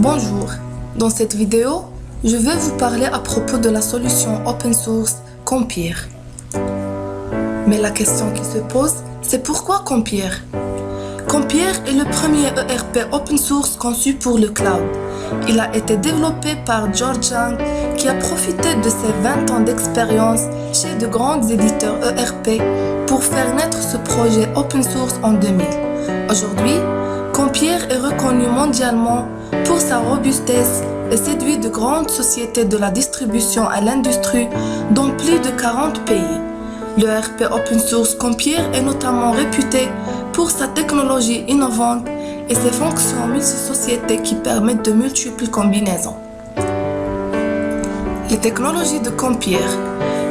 Bonjour, dans cette vidéo, je vais vous parler à propos de la solution open source Compere. Mais la question qui se pose, c'est pourquoi Compere? Compere est le premier ERP open source conçu pour le cloud. Il a été développé par George Yang qui a profité de ses 20 ans d'expérience chez de grands éditeurs ERP pour faire naître ce projet open source en 2000. Aujourd'hui, Compere est reconnu mondialement pour sa robustesse et séduit de grandes sociétés de la distribution à l'industrie dans plus de 40 pays. Le ERP open source Compere est notamment réputé pour sa technologie innovante et ses fonctions multi-sociétés qui permettent de multiples combinaisons. Les technologies de Compere.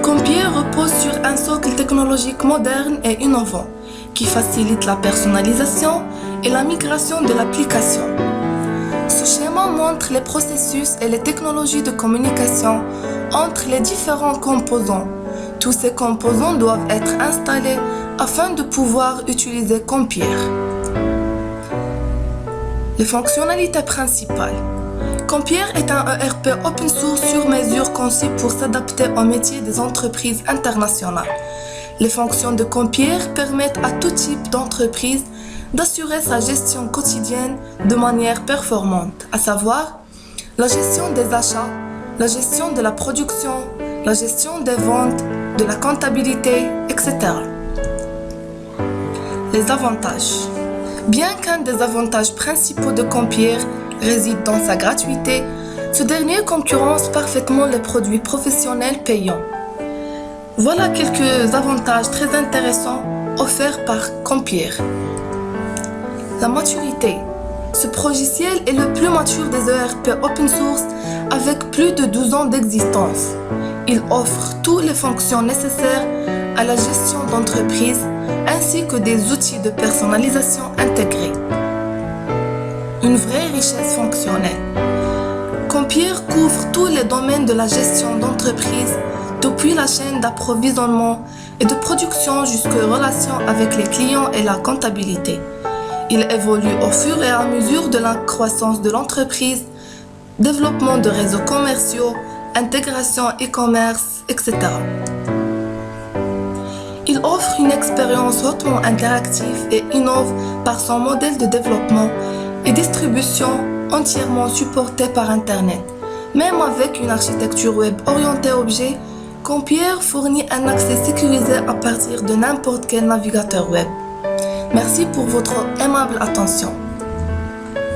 Compere repose sur un socle technologique moderne et innovant qui facilite la personnalisation et la migration de l'application. Ce schéma montre les processus et les technologies de communication entre les différents composants. Tous ces composants doivent être installés afin de pouvoir utiliser Compere. Les fonctionnalités principales. Compere est un ERP open source sur mesure conçu pour s'adapter aux métiers des entreprises internationales. Les fonctions de Compere permettent à tout type d'entreprise d'assurer sa gestion quotidienne de manière performante, à savoir la gestion des achats, la gestion de la production, la gestion des ventes, de la comptabilité, etc. Les avantages. Bien qu'un des avantages principaux de Compere réside dans sa gratuité, ce dernier concurrence parfaitement les produits professionnels payants. Voilà quelques avantages très intéressants offerts par Compere. La maturité. Ce logiciel est le plus mature des ERP open source avec plus de 12 ans d'existence. Il offre toutes les fonctions nécessaires à la gestion d'entreprise ainsi que des outils de personnalisation intégrés. Une vraie richesse fonctionnelle. Compere couvre tous les domaines de la gestion d'entreprise, depuis la chaîne d'approvisionnement et de production jusqu'aux relations avec les clients et la comptabilité. Il évolue au fur et à mesure de la croissance de l'entreprise, développement de réseaux commerciaux, intégration e-commerce, etc. Il offre une expérience hautement interactive et innove par son modèle de développement et distribution entièrement supporté par Internet. Même avec une architecture web orientée objet, Compere fournit un accès sécurisé à partir de n'importe quel navigateur web. Merci pour votre aimable attention.